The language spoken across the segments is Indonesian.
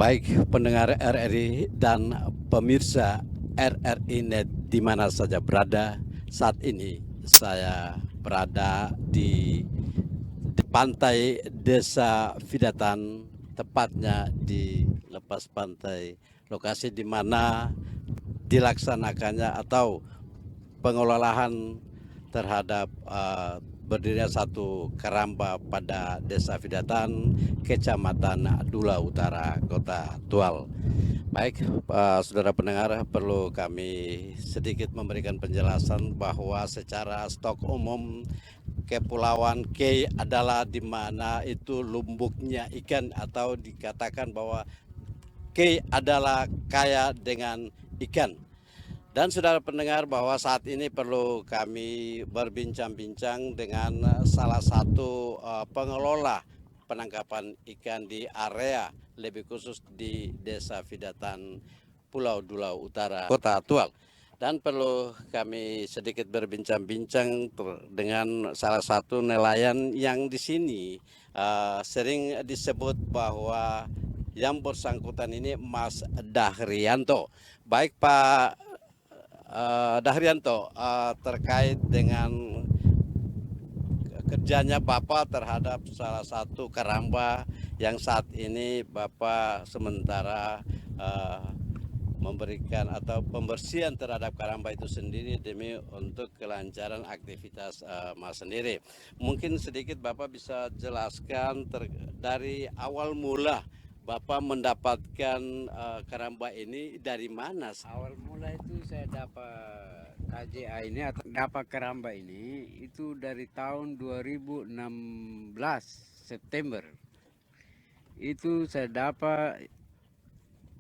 Baik pendengar RRI dan pemirsa RRI Net di mana saja berada, saat ini saya berada di pantai Desa Vidatan, tepatnya di lepas pantai, lokasi di mana dilaksanakannya atau pengelolaan terhadap berdirinya satu keramba pada Desa Vidatan, Kecamatan Dula Utara, Kota Tual. Baik, saudara pendengar, perlu kami sedikit memberikan penjelasan bahwa secara stok umum Kepulauan K adalah di mana itu lumbuknya ikan, atau dikatakan bahwa K adalah kaya dengan ikan. Dan saudara pendengar, bahwa saat ini perlu kami berbincang-bincang dengan salah satu pengelola penangkapan ikan di area, lebih khusus di Desa Vidatan, Pulau Dula Utara, Kota Tual. Dan perlu kami sedikit berbincang-bincang dengan salah satu nelayan yang di sini sering disebut bahwa yang bersangkutan ini Mas Dahrianto. Baik Pak Dahrianto, terkait dengan kerjanya Bapak terhadap salah satu keramba yang saat ini Bapak sementara memberikan atau pembersihan terhadap keramba itu sendiri demi untuk kelancaran aktivitas Mas sendiri. Mungkin sedikit Bapak bisa jelaskan dari awal mula Bapak mendapatkan keramba ini dari mana? Awal mula itu saya dapat KJA ini atau dapat keramba ini itu dari tahun 2016 September. Itu saya dapat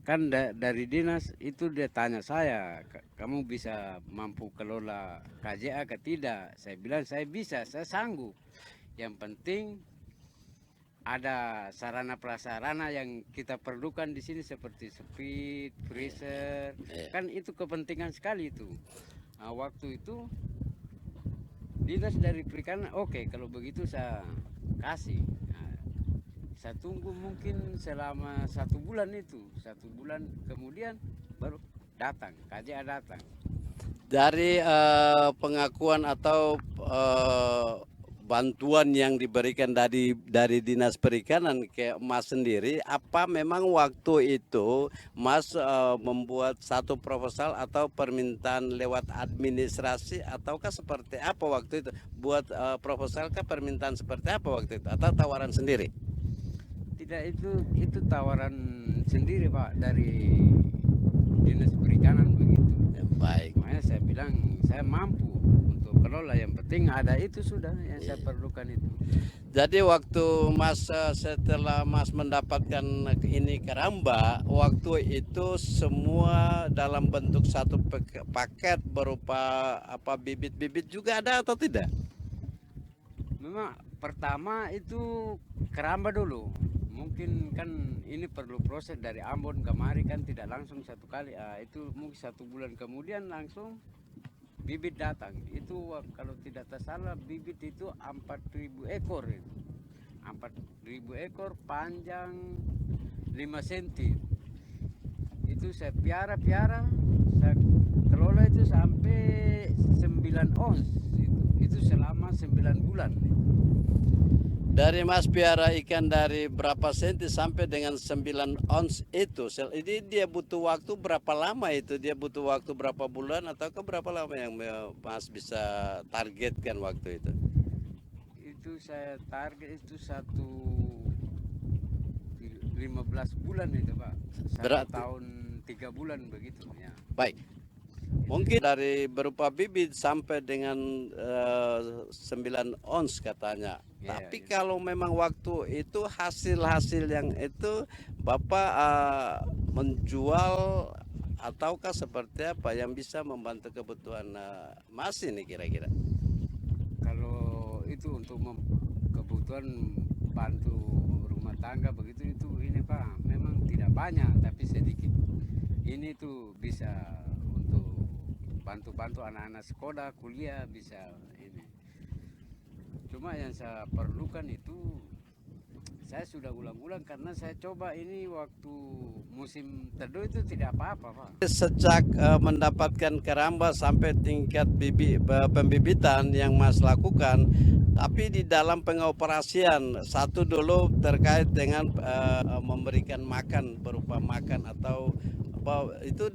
kan dari dinas itu dia tanya saya, kamu bisa mampu kelola KJA ke tidak? Saya bilang saya bisa, saya sanggup. Yang penting ada sarana prasarana yang kita perlukan di sini seperti speed, freezer, kan itu kepentingan sekali itu. Nah, waktu itu dinas dari perikanan, oke, kalau begitu saya kasih. Nah, saya tunggu mungkin selama 1 bulan itu, 1 bulan kemudian baru datang, KJA datang. Dari pengakuan atau bantuan yang diberikan dari Dinas Perikanan ke Mas sendiri, apa memang waktu itu Mas membuat satu proposal atau permintaan lewat administrasi, ataukah seperti apa waktu itu? Buat proposal kah, permintaan seperti apa waktu itu, atau tawaran sendiri? Tidak, itu tawaran sendiri Pak dari dinas perikanan begitu. Baik. Makanya saya bilang saya mampu untuk kelola, yang penting ada itu sudah yang saya perlukan itu. Jadi waktu Mas setelah Mas mendapatkan ini keramba, waktu itu semua dalam bentuk satu paket berupa apa, bibit-bibit juga ada atau tidak? Memang pertama itu keramba dulu. Mungkin kan ini perlu proses dari Ambon kemari, kan tidak langsung satu kali. Itu mungkin 1 bulan kemudian langsung bibit datang. Itu kalau tidak tersalah bibit itu 4.000 ekor itu. 4.000 ekor panjang 5 cm. Itu saya piara, saya kelola itu sampai 9 ons. Itu selama 9 bulan. Dari Mas piara ikan dari berapa senti sampai dengan 9 ons itu, ini dia butuh waktu berapa lama itu? Dia butuh waktu berapa bulan atau ke berapa lama yang Mas bisa targetkan waktu itu? Itu saya target itu 15 bulan itu Pak. 1 tahun 3 bulan begitu ya. Baik. Mungkin dari berupa bibit sampai dengan 9 ons katanya. Tapi kalau memang waktu itu hasil-hasil yang itu Bapak menjual, ataukah seperti apa yang bisa membantu kebutuhan Mas ini kira-kira? Kalau itu untuk kebutuhan bantu rumah tangga begitu, itu ini Pak, memang tidak banyak tapi sedikit. Ini tuh bisa untuk bantu-bantu anak-anak sekolah, kuliah, bisa ini. Cuma yang saya perlukan itu saya sudah ulang-ulang karena saya coba ini waktu musim teduh itu tidak apa-apa, Pak. Sejak mendapatkan keramba sampai tingkat pembibitan yang Mas lakukan, tapi di dalam pengoperasian satu dulu terkait dengan memberikan makan berupa makan atau apa itu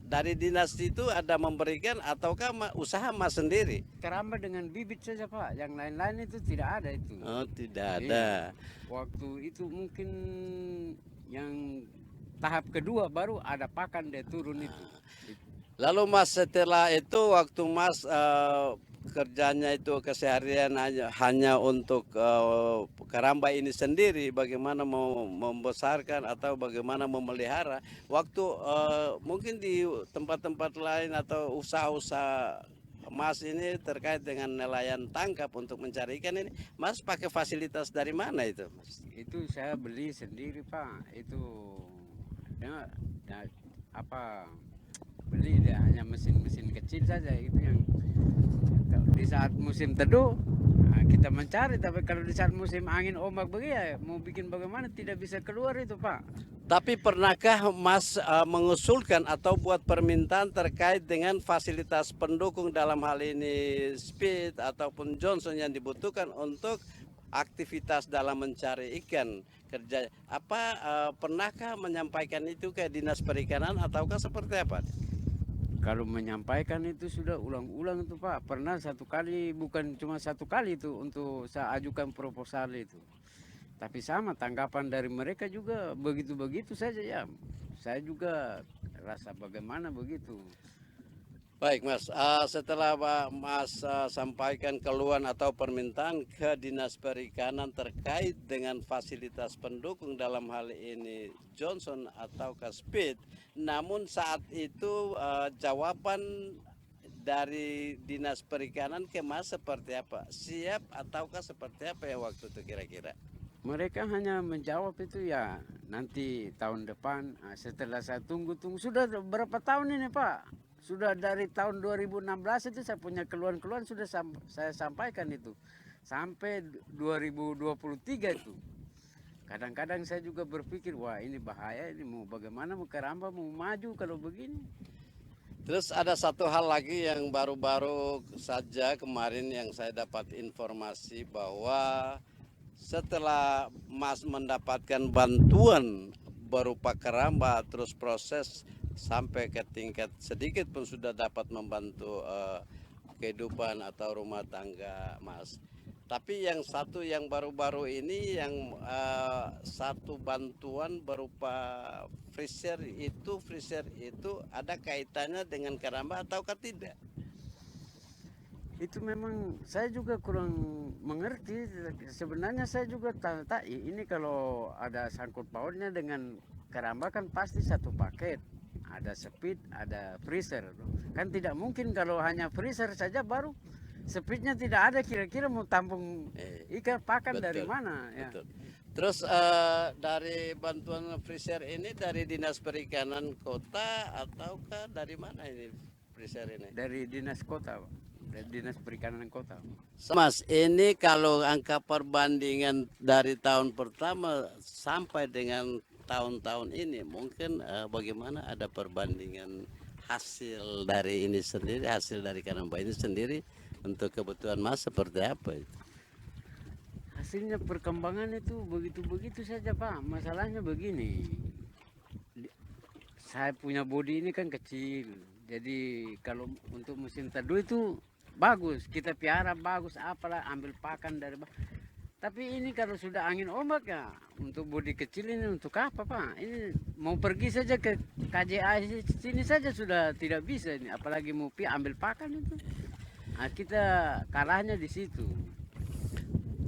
dari dinas itu ada memberikan ataukah usaha Mas sendiri? Keramba dengan bibit saja, Pak. Yang lain-lain itu tidak ada itu. Oh, tidak Iya. ada. Waktu itu mungkin yang tahap kedua baru ada pakan dia turun itu. Lalu Mas setelah itu waktu Mas kerjanya itu keseharian hanya untuk keramba ini sendiri, bagaimana mau membesarkan atau bagaimana memelihara, waktu mungkin di tempat-tempat lain atau usaha-usaha Mas ini terkait dengan nelayan tangkap untuk mencari ikan ini, Mas pakai fasilitas dari mana itu, Mas? Itu saya beli sendiri, Pak. Itu ya, ya, apa beli dia hanya mesin-mesin kecil saja itu yang di saat musim teduh kita mencari, tapi kalau di saat musim angin ombak begini ya, mau bikin bagaimana tidak bisa keluar itu, Pak. Tapi pernahkah Mas mengusulkan atau buat permintaan terkait dengan fasilitas pendukung dalam hal ini Speed ataupun Johnson yang dibutuhkan untuk aktivitas dalam mencari ikan kerja pernahkah menyampaikan itu ke Dinas Perikanan ataukah seperti apa? Kalau menyampaikan itu sudah ulang-ulang itu, Pak. Pernah satu kali, bukan cuma satu kali itu untuk saya ajukan proposal itu. Tapi sama tanggapan dari mereka juga begitu-begitu saja ya. Saya juga rasa bagaimana begitu. Baik Mas, setelah Mas sampaikan keluhan atau permintaan ke Dinas Perikanan terkait dengan fasilitas pendukung dalam hal ini Johnson atau Speed, namun saat itu jawaban dari Dinas Perikanan ke Mas seperti apa? Siap ataukah seperti apa ya waktu itu kira-kira? Mereka hanya menjawab itu ya nanti tahun depan. Setelah saya tunggu-tunggu sudah berapa tahun ini, Pak? Sudah dari tahun 2016 itu saya punya keluhan-keluhan sudah saya sampaikan itu. Sampai 2023 itu. Kadang-kadang saya juga berpikir, wah ini bahaya, ini mau bagaimana mau keramba mau maju kalau begini. Terus ada satu hal lagi yang baru-baru saja kemarin yang saya dapat informasi bahwa setelah Mas mendapatkan bantuan berupa keramba terus proses sampai ke tingkat sedikit pun sudah dapat membantu kehidupan atau rumah tangga Mas. Tapi yang satu yang baru-baru ini yang satu bantuan berupa freezer itu ada kaitannya dengan keramba ataukah tidak? Itu memang saya juga kurang mengerti. Sebenarnya saya juga tak ini kalau ada sangkut pautnya dengan keramba kan pasti satu paket. Ada speed, ada freezer. Kan tidak mungkin kalau hanya freezer saja baru speednya tidak ada, kira-kira mau tampung ikan pakan Betul, dari mana ya. betul. Terus dari bantuan freezer ini dari Dinas Perikanan Kota ataukah dari mana ini freezer ini? Dari dinas kota, Pak. Dari dinas perikanan kota. Mas, ini kalau angka perbandingan dari tahun pertama sampai dengan tahun-tahun ini, mungkin bagaimana ada perbandingan hasil dari ini sendiri, hasil dari keramba ini sendiri untuk kebutuhan Mas seperti apa itu? Hasilnya perkembangan itu begitu-begitu saja, Pak. Masalahnya begini, saya punya body ini kan kecil. Jadi kalau untuk musim teduh itu bagus, kita piara bagus, apalah ambil pakan dari. Tapi ini kalau sudah angin ombak ya, untuk bodi kecil ini untuk apa, Pak? Ini mau pergi saja ke KJA sini saja sudah tidak bisa ini, apalagi mau ambil pakan itu. Nah, kita kalahnya di situ.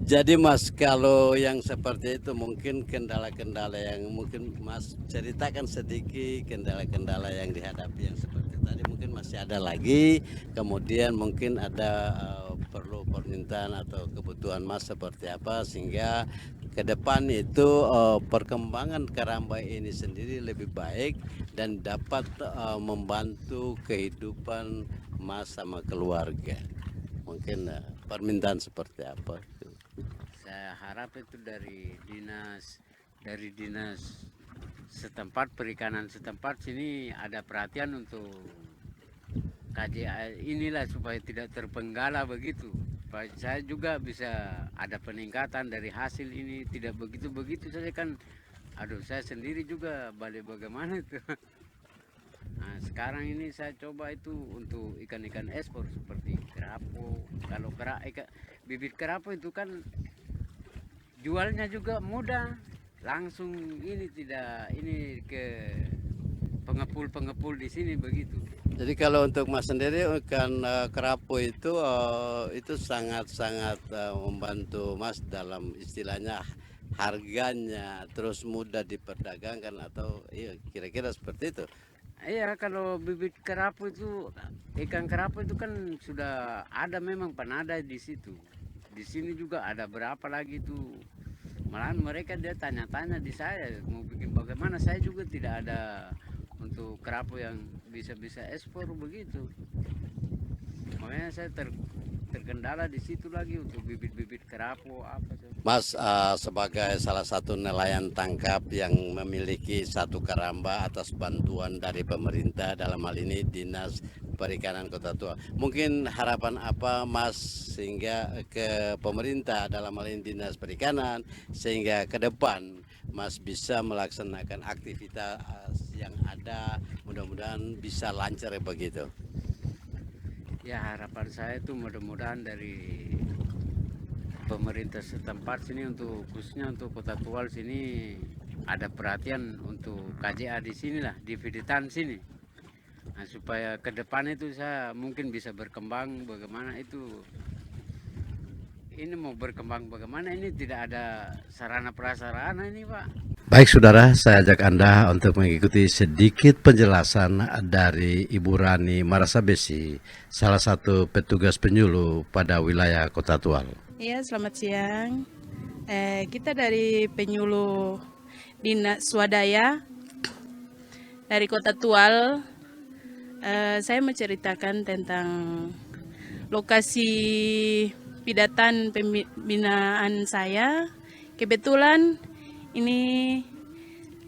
Jadi Mas, kalau yang seperti itu mungkin kendala-kendala yang mungkin Mas ceritakan sedikit, kendala-kendala yang dihadapi yang seperti tadi mungkin masih ada lagi, kemudian mungkin ada perlu permintaan atau kebutuhan Mas seperti apa sehingga ke depan itu perkembangan keramba ini sendiri lebih baik dan dapat membantu kehidupan Mas sama keluarga. Mungkin permintaan seperti apa? Saya harap itu dari dinas setempat, perikanan setempat sini ada perhatian untuk KJA inilah supaya tidak terpenggala begitu. Supaya saya juga bisa ada peningkatan dari hasil ini, tidak begitu-begitu saja kan. Aduh, saya sendiri juga balik bagaimana itu. Nah, sekarang ini saya coba itu untuk ikan-ikan ekspor seperti kerapu. Kalau bibit kerapu itu kan jualnya juga mudah, langsung ini tidak ini ke pengepul-pengepul di sini begitu. Jadi kalau untuk Mas sendiri ikan kerapu itu sangat-sangat membantu Mas dalam istilahnya harganya, terus mudah diperdagangkan atau iya kira-kira seperti itu. Iya, kalau bibit kerapu itu, ikan kerapu itu kan sudah ada memang penada di situ. Di sini juga ada berapa lagi itu. Malahan mereka dia tanya-tanya di saya mau bikin bagaimana. Saya juga tidak ada untuk kerapu yang bisa ekspor begitu. Makanya saya terkendala di situ lagi untuk bibit-bibit kerapu apa tuh. Mas sebagai salah satu nelayan tangkap yang memiliki satu karamba atas bantuan dari pemerintah dalam hal ini Dinas Perikanan Kota Tua. Mungkin harapan apa Mas sehingga ke pemerintah dalam hal ini Dinas Perikanan sehingga ke depan Mas bisa melaksanakan aktivitas yang ada, mudah-mudahan bisa lancar begitu. Ya, harapan saya itu mudah-mudahan dari pemerintah setempat sini untuk khususnya untuk Kota Tual sini ada perhatian untuk KJA di sini lah, di Fiditan sini. Nah, supaya ke depan itu saya mungkin bisa berkembang bagaimana itu. Ini mau berkembang bagaimana ini tidak ada sarana prasarana ini, Pak. Baik saudara, saya ajak Anda untuk mengikuti sedikit penjelasan dari Ibu Rani Marasabesi, salah satu petugas penyuluh pada wilayah Kota Tual. Iya, selamat siang. Kita dari penyuluh Dinas Swadaya dari Kota Tual. Saya menceritakan tentang lokasi pidatan pembinaan saya. Kebetulan ini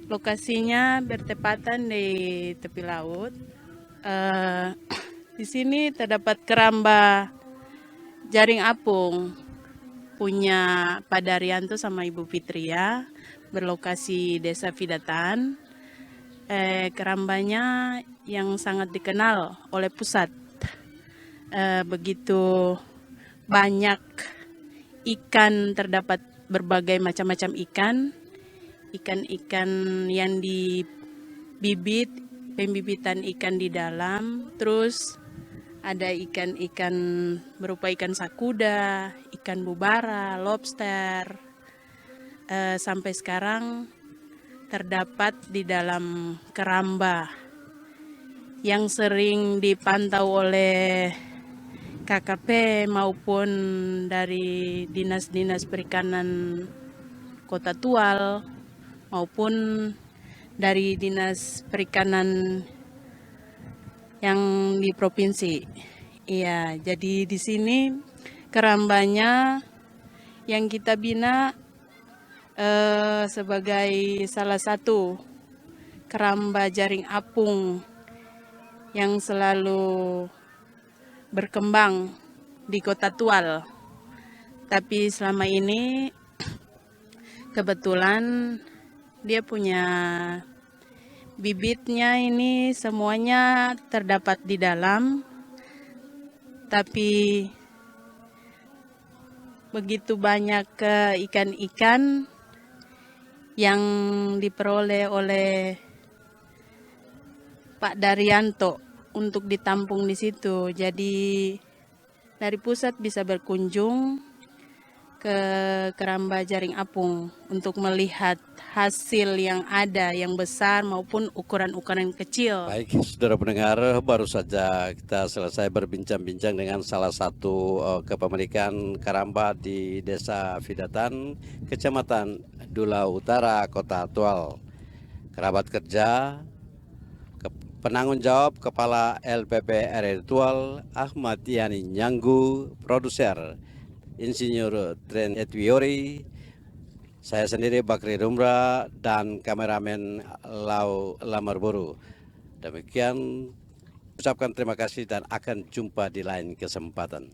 lokasinya bertepatan di tepi laut. Di sini terdapat keramba jaring apung punya Pak Daryanto sama Ibu Fitria, berlokasi Desa Fidatan. Kerambanya yang sangat dikenal oleh pusat. Begitu banyak ikan, terdapat berbagai macam-macam ikan-ikan yang dibibit, pembibitan ikan di dalam, terus ada ikan-ikan berupa ikan sakuda, ikan bubara, lobster. Sampai sekarang terdapat di dalam keramba yang sering dipantau oleh KKP maupun dari dinas-dinas perikanan Kota Tual maupun dari dinas perikanan yang di provinsi. Iya, jadi di sini kerambanya yang kita bina sebagai salah satu keramba jaring apung yang selalu berkembang di Kota Tual. Tapi selama ini kebetulan dia punya bibitnya ini semuanya terdapat di dalam, tapi begitu banyak ikan-ikan yang diperoleh oleh Pak Daryanto untuk ditampung di situ. Jadi dari pusat bisa berkunjung ke keramba jaring apung untuk melihat hasil yang ada, yang besar maupun ukuran-ukuran kecil. Baik, saudara pendengar, baru saja kita selesai berbincang-bincang dengan salah satu kepemilikan keramba di Desa Fidatan, Kecamatan Dula Utara, Kota Tual. Kerabat kerja, penanggung jawab Kepala LPP RRI Tual, Ahmad Yani Nyanggu, produser Insinyur Tren Etwiori, saya sendiri Bakri Rumra, dan kameramen Lau Lamarburu. Demikian, ucapkan terima kasih dan akan jumpa di lain kesempatan.